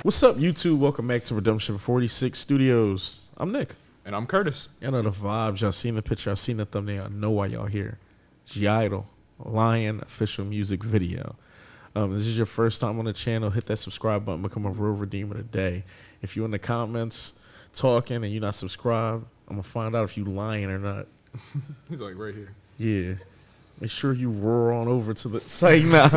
What's up, YouTube? Welcome back to Redemption 46 Studios. I'm Nick. And I'm Curtis. Y'all know the vibes. Y'all seen the picture. Y'all seen the thumbnail. I know why y'all here. I-DLE, Lion official music video. This is your first time on the channel. Hit that subscribe button. Become a real redeemer today. If you're in the comments talking and you're not subscribed, I'm going to find out if you lying or not. He's like right here. Yeah. Make sure you roar on over to the site now.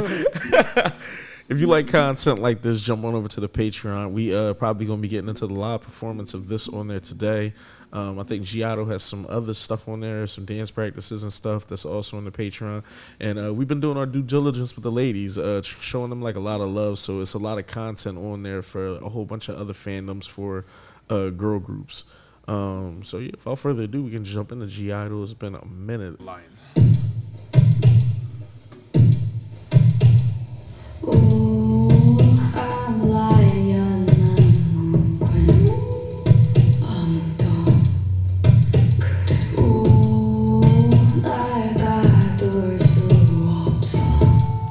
If you like content like this, jump on over to the Patreon. We probably going to be getting into the live performance of this on there today. I think I-DLE has some other stuff on there, some dance practices and stuff that's also on the Patreon. And we've been doing our due diligence with the ladies, showing them like a lot of love. So it's a lot of content on there for a whole bunch of other fandoms for girl groups. So yeah, without further ado, we can jump into I-DLE. It's been a minute. Lion.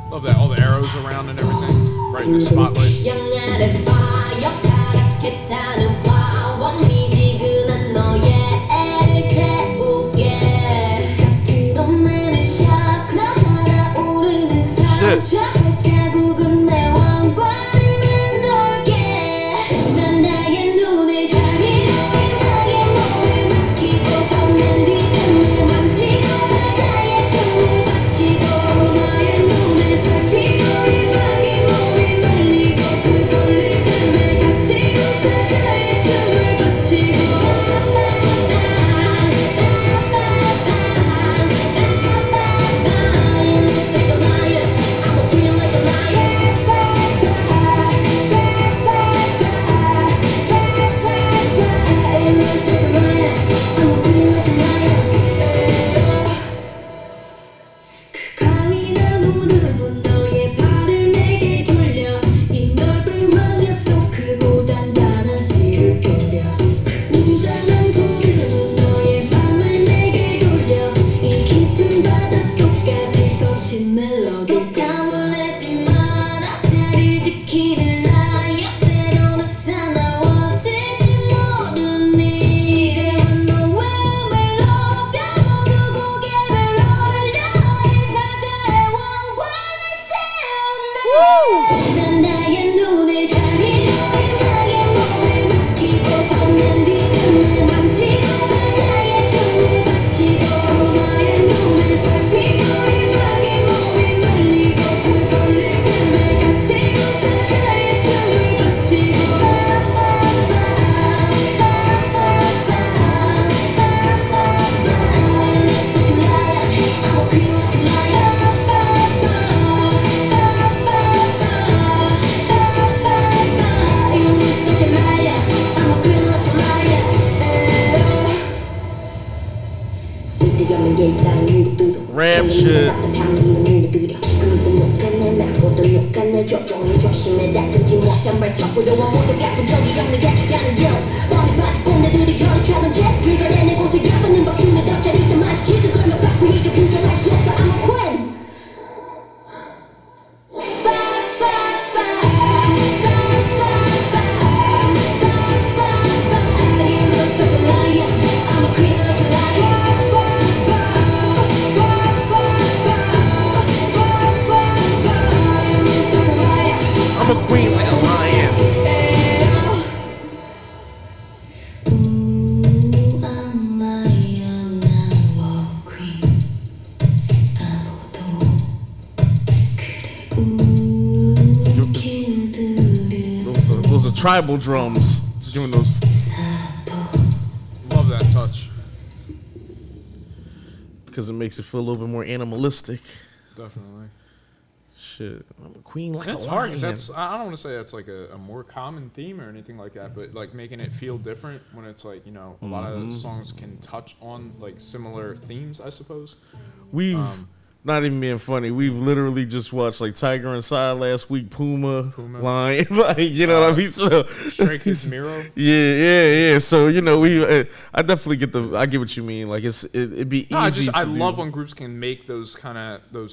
Love that, all the arrows around and everything, right in the spotlight. Shit. Rap shit. I'm a queen like a lion. Those are tribal drums. Just giving those. Love that touch. Because it makes it feel a little bit more animalistic. Definitely. Shit, I'm a queen like That's a hard. lion. That's, I don't want to say that's like a more common theme or anything like that, but like making it feel different when it's like, you know, a lot of songs can touch on like similar themes, I suppose. We've not even being funny. We've literally just watched like Tiger Inside last week, Puma. Lion, like you know what I mean. So Stray Kids Miro. Yeah. So you know, I definitely I get what you mean. Like it'd be easy. I love when groups can make those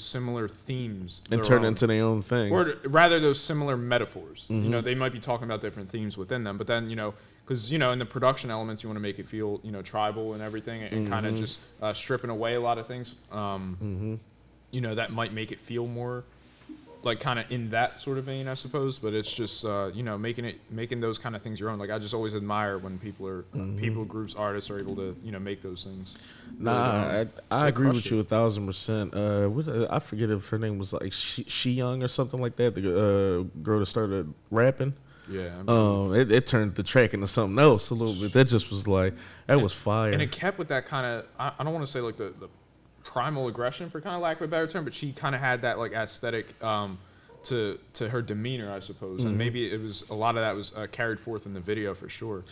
similar themes and turn it into their own thing, or rather those similar metaphors. You know, they might be talking about different themes within them, but then you know. Because, you know, in the production elements, you want to make it feel, you know, tribal and everything and kind of just stripping away a lot of things, you know, that might make it feel more like kind of in that sort of vein, I suppose. But it's just, you know, making those kind of things your own. Like, I just always admire when people, groups, artists are able to, you know, make those things. Nah, I agree with you 1,000%. I forget if her name was like She Young or something like that, the girl that started rapping. Yeah. It turned the track into something else a little bit. That just was like, that was fire. And it kept with that kind of, I don't want to say like the primal aggression for kind of lack of a better term, but she kind of had that like aesthetic to her demeanor, I suppose. And maybe it was, a lot of that was carried forth in the video for sure.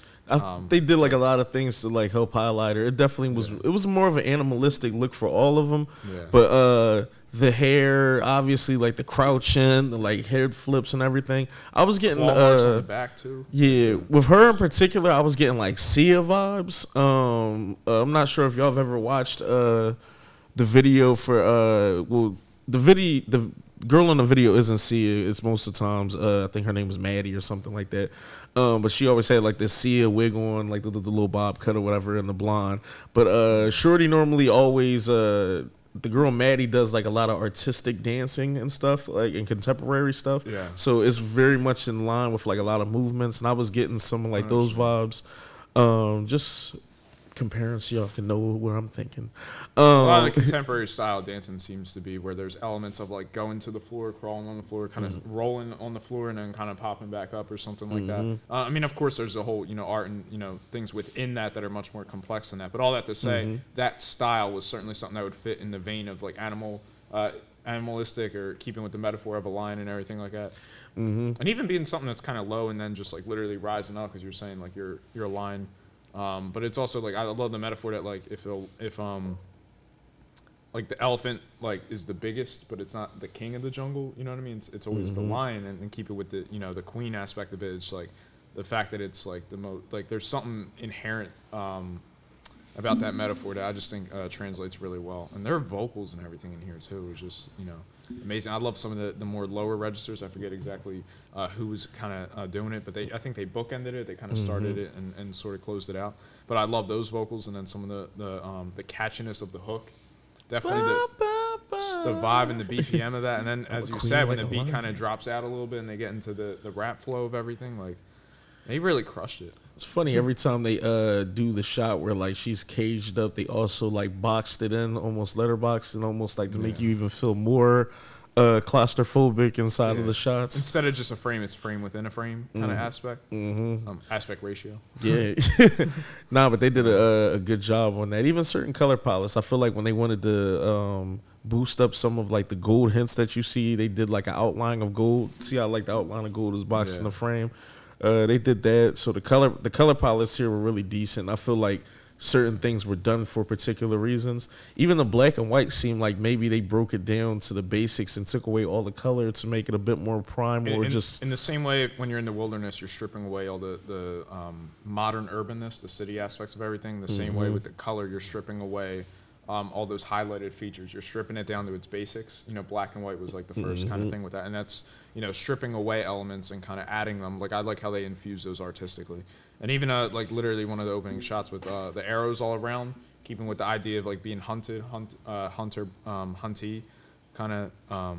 They did like a lot of things to like help highlight her. It definitely was, it was more of an animalistic look for all of them. Yeah. But the hair, obviously, like the crouching, the like head flips and everything. I was getting on the back too. Yeah, with her in particular, I was getting like Sia vibes. I'm not sure if y'all have ever watched the video for the girl in the video isn't Sia. It's most of the times I think her name was Maddie or something like that. But she always had like this Sia wig on, like the little bob cut or whatever, and the blonde. But Shorty normally always the girl Maddie does like a lot of artistic dancing and stuff, like in contemporary stuff. Yeah. So it's very much in line with like a lot of movements, and I was getting some like those vibes. Just comparing so y'all can know what I'm thinking. A lot of the contemporary style dancing seems to be where there's elements of like going to the floor, crawling on the floor, kind of rolling on the floor, and then kind of popping back up or something like that. I mean, of course, there's a whole, you know, art and, you know, things within that are much more complex than that. But all that to say, that style was certainly something that would fit in the vein of like animalistic, or keeping with the metaphor of a lion and everything like that. And even being something that's kind of low and then just like literally rising up, because you're saying like you're a lion. But it's also like, I love the metaphor that like if like the elephant like is the biggest, but it's not the king of the jungle. You know what I mean? It's always the lion, and keep it with the, you know, the queen aspect of it. It's like the fact that it's like the most, like there's something inherent about that metaphor that I just think translates really well. And their vocals and everything in here too is just, you know, amazing. I love some of the more lower registers. I forget exactly who was kind of doing it, but I think they bookended it. They kind of started it and sort of closed it out. But I love those vocals, and then some of the catchiness of the hook. Definitely the vibe and the BPM of that. And then, as you said, when the beat kind of drops out a little bit and they get into the rap flow of everything, like they really crushed it. It's funny, every time they do the shot where like she's caged up, they also like boxed it in, almost letterboxed, and almost like to make you even feel more claustrophobic inside of the shots. Instead of just a frame, it's frame within a frame kind of aspect. Aspect ratio. Yeah. Nah, but they did a good job on that. Even certain color palettes, I feel like when they wanted to boost up some of like the gold hints that you see, they did like an outline of gold. See how like the outline of gold is boxed in the frame? They did that. So the color palettes here were really decent. I feel like certain things were done for particular reasons. Even the black and white seemed like maybe they broke it down to the basics and took away all the color to make it a bit more primal. Just in the same way, when you're in the wilderness, you're stripping away all the modern urbanness, the city aspects of everything. The same way with the color, you're stripping away all those highlighted features. You're stripping it down to its basics. You know, black and white was like the first kind of thing with that, and that's, you know, stripping away elements and kind of adding them. Like I like how they infuse those artistically. And even like literally one of the opening shots with the arrows all around, keeping with the idea of like being hunted, hunter, huntee, kind of,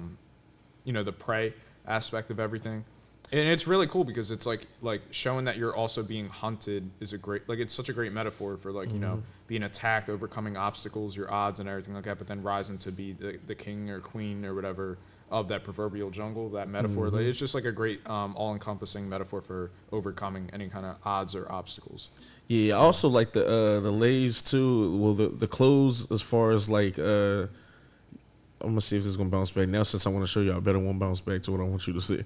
you know, the prey aspect of everything. And it's really cool because it's like showing that you're also being hunted is a great, like it's such a great metaphor for like, you know, being attacked, overcoming obstacles, your odds and everything like that, but then rising to be the king or queen or whatever of that proverbial jungle, that metaphor. Like, it's just like a great all-encompassing metaphor for overcoming any kind of odds or obstacles. Yeah, I also like the lays too. Well, the clothes, as far as like I'm gonna see if this is gonna bounce back. Now, since I want to show y'all, I better won't bounce back to what I want you to see.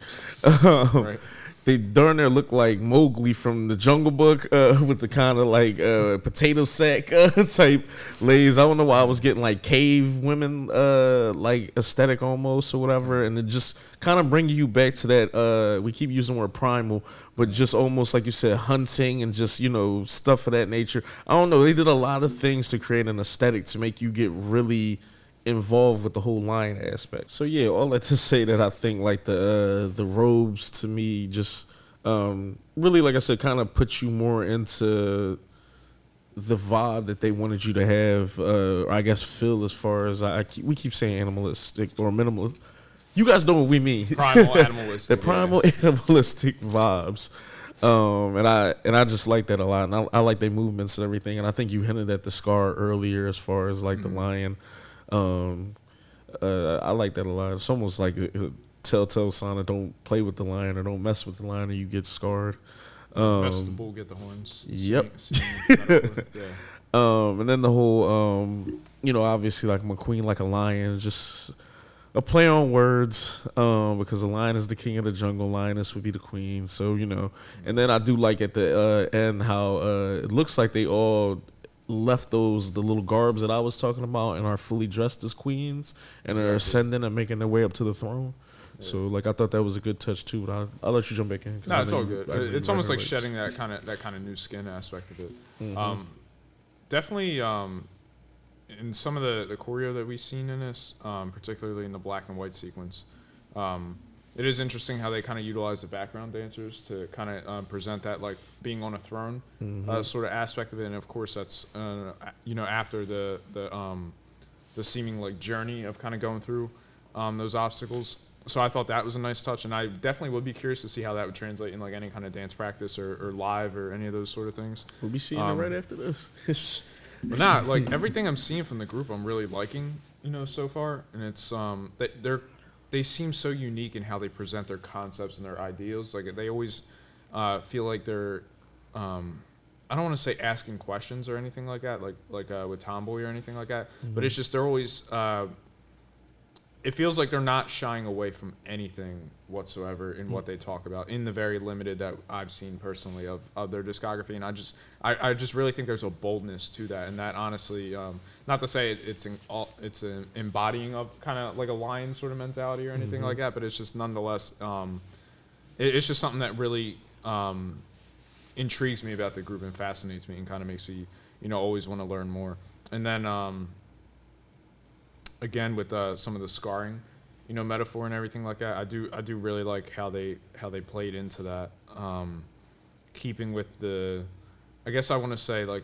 Right. They darn near look like Mowgli from the Jungle Book with the kind of like potato sack type lays. I don't know why I was getting like cave women like aesthetic almost or whatever, and it just kind of bringing you back to that. We keep using the word primal, but just almost like you said, hunting and just stuff of that nature. I don't know. They did a lot of things to create an aesthetic to make you get really involved with the whole lion aspect. So yeah, all that to say that I think like the robes to me just really, like I said, kind of put you more into the vibe that they wanted you to have, or I guess feel, as far as we keep saying animalistic or minimal. You guys know what we mean. Primal animalistic. The primal animalistic vibes. And I just like that a lot, and I like their movements and everything. And I think you hinted at the scar earlier as far as like the lion. I like that a lot. It's almost like a telltale sign of don't play with the lion or don't mess with the lion or you get scarred. Mess with the bull, get the horns. Yep. Yeah. And then the whole, obviously like McQueen like a lion is just a play on words, because the lion is the king of the jungle, lioness would be the queen. So, and then I do like at the end how it looks like they all left the little garbs that I was talking about and are fully dressed as queens and are ascending and making their way up to the throne. Yeah. So like I thought that was a good touch too, but I'll let you jump back in. No, it's all good. It's almost like shedding that kind of new skin aspect of it. Mm-hmm. Definitely in some of the choreo that we've seen in this, particularly in the black and white sequence, it is interesting how they kind of utilize the background dancers to kind of present that like being on a throne sort of aspect of it, and of course that's after the seeming like journey of kind of going through those obstacles. So I thought that was a nice touch, and I definitely would be curious to see how that would translate in like any kind of dance practice or live or any of those sort of things. We'll be seeing it right after this. But not like everything I'm seeing from the group, I'm really liking, so far, and it's they seem so unique in how they present their concepts and their ideals. Like they always feel like they're, I don't want to say asking questions or anything like that, like with Tomboy or anything like that. But it's just they're always. It feels like they're not shying away from anything whatsoever in what they talk about in the very limited that I've seen personally of their discography, and I just really think there's a boldness to that, and that honestly, not to say it's an embodying of kind of like a lion sort of mentality or anything like that, but it's just nonetheless, it's just something that really intrigues me about the group and fascinates me and kind of makes me always want to learn more. And then again with some of the scarring metaphor and everything like that, I do really like how they played into that, keeping with the, I guess I want to say like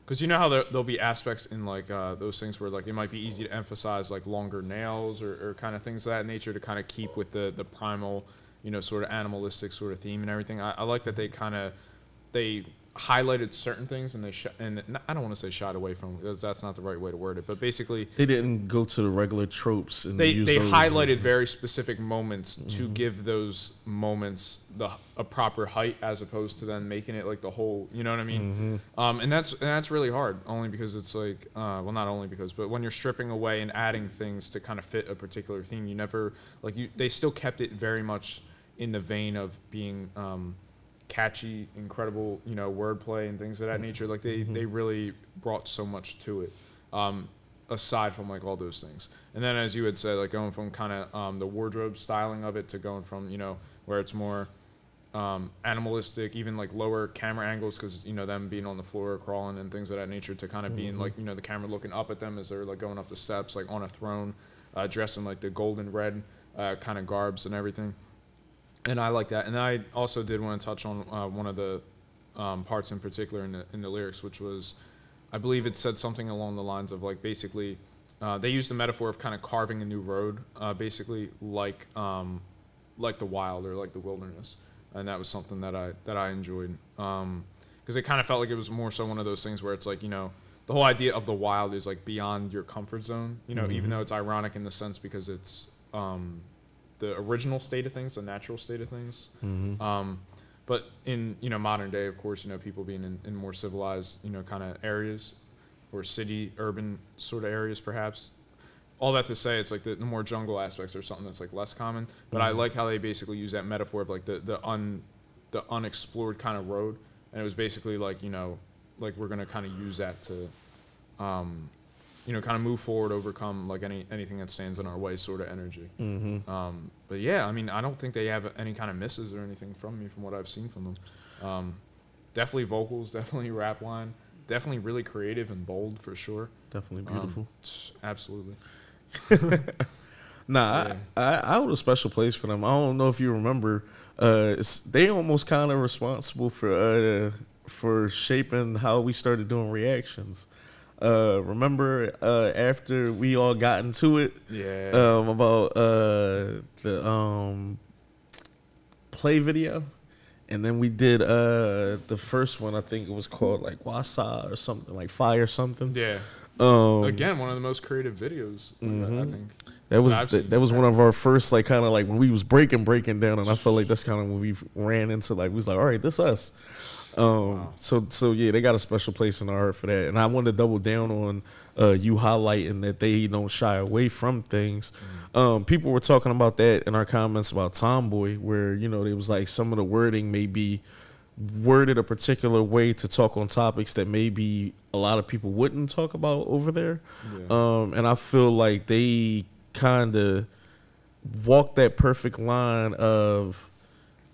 because how there'll be aspects in like those things where like it might be easy to emphasize like longer nails or kind of things of that nature to kind of keep with the primal sort of animalistic sort of theme and everything. I like that they highlighted certain things and I don't want to say shied away from, because that's not the right way to word it, but basically they didn't go to the regular tropes and they highlighted very specific moments to give those moments a proper height, as opposed to then making it like the whole, you know what I mean? And that's really hard, only because it's like well, not only because, but when you're stripping away and adding things to kind of fit a particular theme, you never they still kept it very much in the vein of being catchy, incredible, wordplay and things of that nature. Like they really brought so much to it, aside from like all those things. And then, as you had said, like going from kind of the wardrobe styling of it to going from where it's more animalistic, even like lower camera angles, because them being on the floor crawling and things of that nature, to kind of being like the camera looking up at them as they're like going up the steps, like on a throne, dressed in like the golden red kind of garbs and everything. And I like that. And I also did want to touch on one of the parts in particular in the lyrics, which was, I believe it said something along the lines of like basically they used the metaphor of kind of carving a new road, basically like the wild or like the wilderness, and that was something that I enjoyed, because it kind of felt like it was more so one of those things where it's like the whole idea of the wild is like beyond your comfort zone, even though it's ironic in the sense because it's the original state of things, the natural state of things. But in modern day, of course, people being in more civilized kind of areas or city urban sort of areas perhaps, all that to say, it's like the more jungle aspects are something that's like less common. But I like how they basically use that metaphor of like the unexplored kind of road, and it was basically like, you know, like we're gonna kind of use that to, you know, kind of move forward, overcome like anything that stands in our way, sort of energy. But yeah, I mean, I don't think they have any kind of misses or anything from me from what I've seen from them. Definitely vocals, definitely rap line, definitely really creative and bold for sure. Definitely beautiful. Absolutely. Nah, Yeah. I hold a special place for them. I don't know if you remember, they almost kind of responsible for shaping how we started doing reactions. Remember after we all got into it, about the play video, and then we did the first one. I think it was called like Wasa or something, like Fire something. Yeah. Again, one of the most creative videos, I think. That was one of our first, like, kind of like when we was breaking down, and I felt like that's kind of when we ran into, like, we was like, all right, this us. Wow. So yeah, they got a special place in our heart for that, and I wanted to double down on you highlighting that they don't shy away from things. People were talking about that in our comments about Tomboy, where, you know, it was like some of the wording may be worded a particular way to talk on topics that maybe a lot of people wouldn't talk about over there. And I feel like they kind of walk that perfect line of,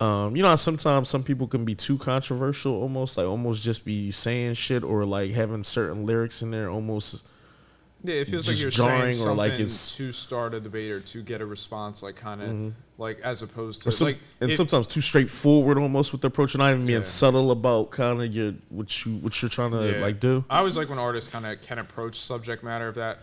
you know, sometimes some people can be too controversial, almost just be saying shit, or like having certain lyrics in there almost. Yeah, it feels like you're saying something to start a debate or to get a response, like kind of like, as opposed to sometimes too straightforward almost with the approach, and not even being subtle about kind of what you're trying to like do. I always like when artists kind of can approach subject matter of that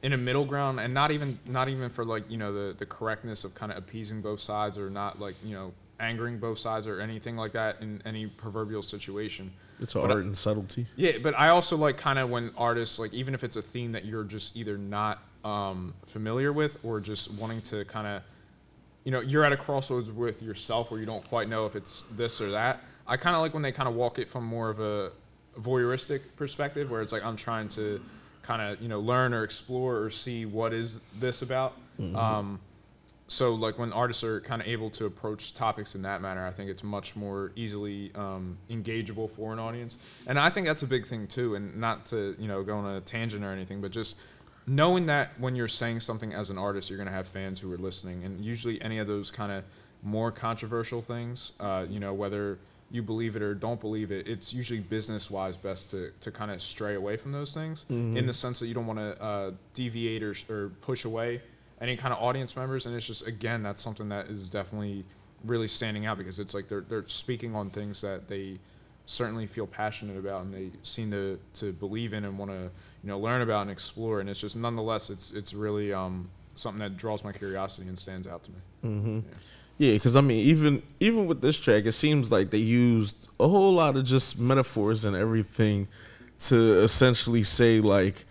in a middle ground, and not even for like, you know, the correctness of kind of appeasing both sides, or not like, you know, angering both sides or anything like that in any proverbial situation. It's art and subtlety. Yeah, but I also like kind of when artists, like, even if it's a theme that you're just either not familiar with, or just wanting to kind of, you know, you're at a crossroads with yourself where you don't quite know if it's this or that. I kind of like when they kind of walk it from more of a voyeuristic perspective, where it's like, I'm trying to kind of, you know, learn or explore or see what is this about. So like when artists are kind of able to approach topics in that manner, I think it's much more easily engageable for an audience. And I think that's a big thing too, and not to, you know, go on a tangent or anything, but just knowing that when you're saying something as an artist, you're going to have fans who are listening. And usually any of those kind of more controversial things, you know, whether you believe it or don't believe it, it's usually business-wise best to kind of stray away from those things, in the sense that you don't want to deviate or push away any kind of audience members. And it's just, again, that's something that is definitely really standing out, because it's like they're speaking on things that they certainly feel passionate about, and they seem to believe in and want to, you know, learn about and explore. And it's just, nonetheless, it's really something that draws my curiosity and stands out to me. Yeah, because I mean, even with this track, it seems like they used a whole lot of just metaphors and everything to essentially say, like,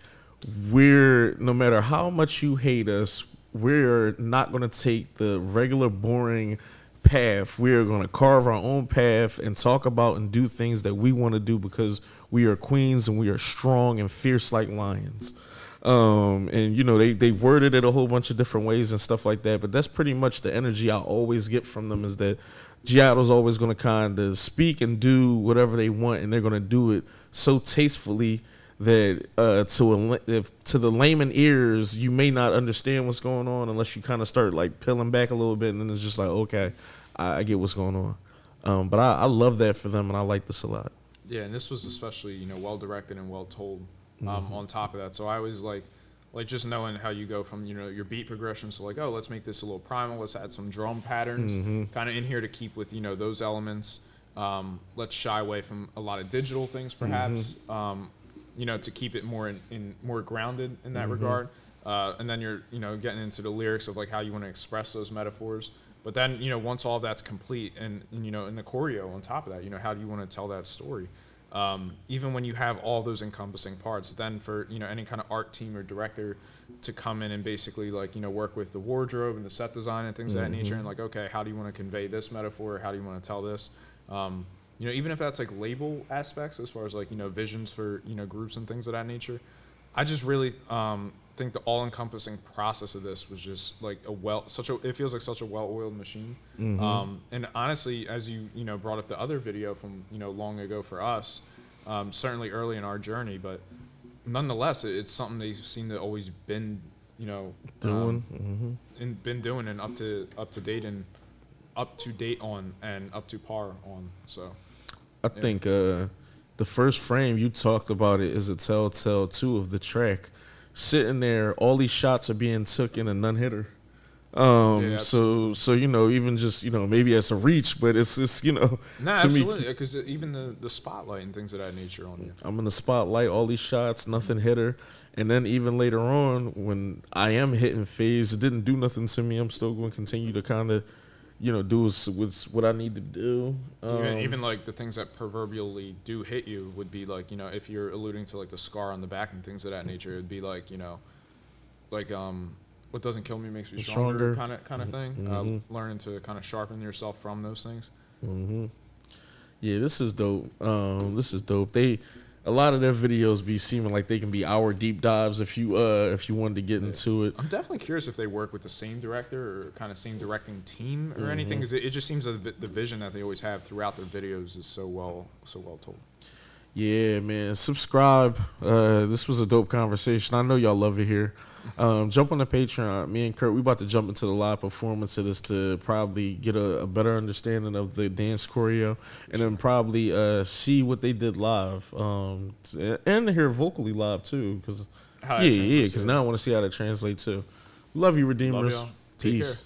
no matter how much you hate us, we're not going to take the regular boring path. We're going to carve our own path and talk about and do things that we want to do, because we are queens and we are strong and fierce like lions. And, you know, they worded it a whole bunch of different ways and stuff like that, but that's pretty much the energy I always get from them, is that Giotto's always going to kind of speak and do whatever they want, and they're going to do it so tastefully that to the layman ears, you may not understand what's going on unless you kind of start like peeling back a little bit, and then it's just like, okay, I get what's going on. But I love that for them, and I like this a lot. Yeah, and this was especially, you know, well directed and well told. On top of that, so I always like just knowing how you go from, you know, your beat progression, so like, oh, let's make this a little primal, let's add some drum patterns kind of in here to keep with, you know, those elements. Let's shy away from a lot of digital things, perhaps. You know, to keep it more in more grounded in that regard. And then you're, you know, getting into the lyrics of like how you want to express those metaphors. But then, you know, once all of that's complete, and you know, in the choreo on top of that, you know, how do you want to tell that story? Even when you have all those encompassing parts, then for, you know, any kind of art team or director to come in and basically like, you know, work with the wardrobe and the set design and things of that nature, and like, okay, how do you want to convey this metaphor? How do you want to tell this? You know, even if that's like label aspects as far as like, you know, visions for, you know, groups and things of that nature, I just really think the all-encompassing process of this was just like it feels like such a well-oiled machine. And honestly, as you brought up the other video from long ago for us, certainly early in our journey, but nonetheless, it's something they seem to always been doing and been doing and up to date and up to date on and up to par on. So I think the first frame you talked about it is a telltale too of the track. Sitting there, all these shots are being took in a none-hitter. So even just maybe it's a reach, but it's Nah, to absolutely, me, because even the spotlight and things of that nature on you. I'm in the spotlight, all these shots, nothing hitter, and then even later on when I am hitting phase, it didn't do nothing to me. I'm still going to continue to kind of do with what I need to do. Even like the things that proverbially do hit you would be like, if you're alluding to like the scar on the back and things of that nature, it'd be like, what doesn't kill me makes me stronger kind of thing. Learning to kind of sharpen yourself from those things. Yeah, this is dope. This is dope. A lot of their videos be seeming like they can be hour deep dives if you wanted to get into it. I'm definitely curious if they work with the same director or kind of same directing team or anything, because it just seems that the vision that they always have throughout their videos is so well told. Yeah, man. Subscribe. This was a dope conversation. I know y'all love it here. Jump on the Patreon. Me and Kurt, we about to jump into the live performance of this to probably get a better understanding of the dance choreo, and then probably see what they did live, and hear vocally live too. Because now I want to see how that translates too. Love you, Redeemers. Love y'all. Peace.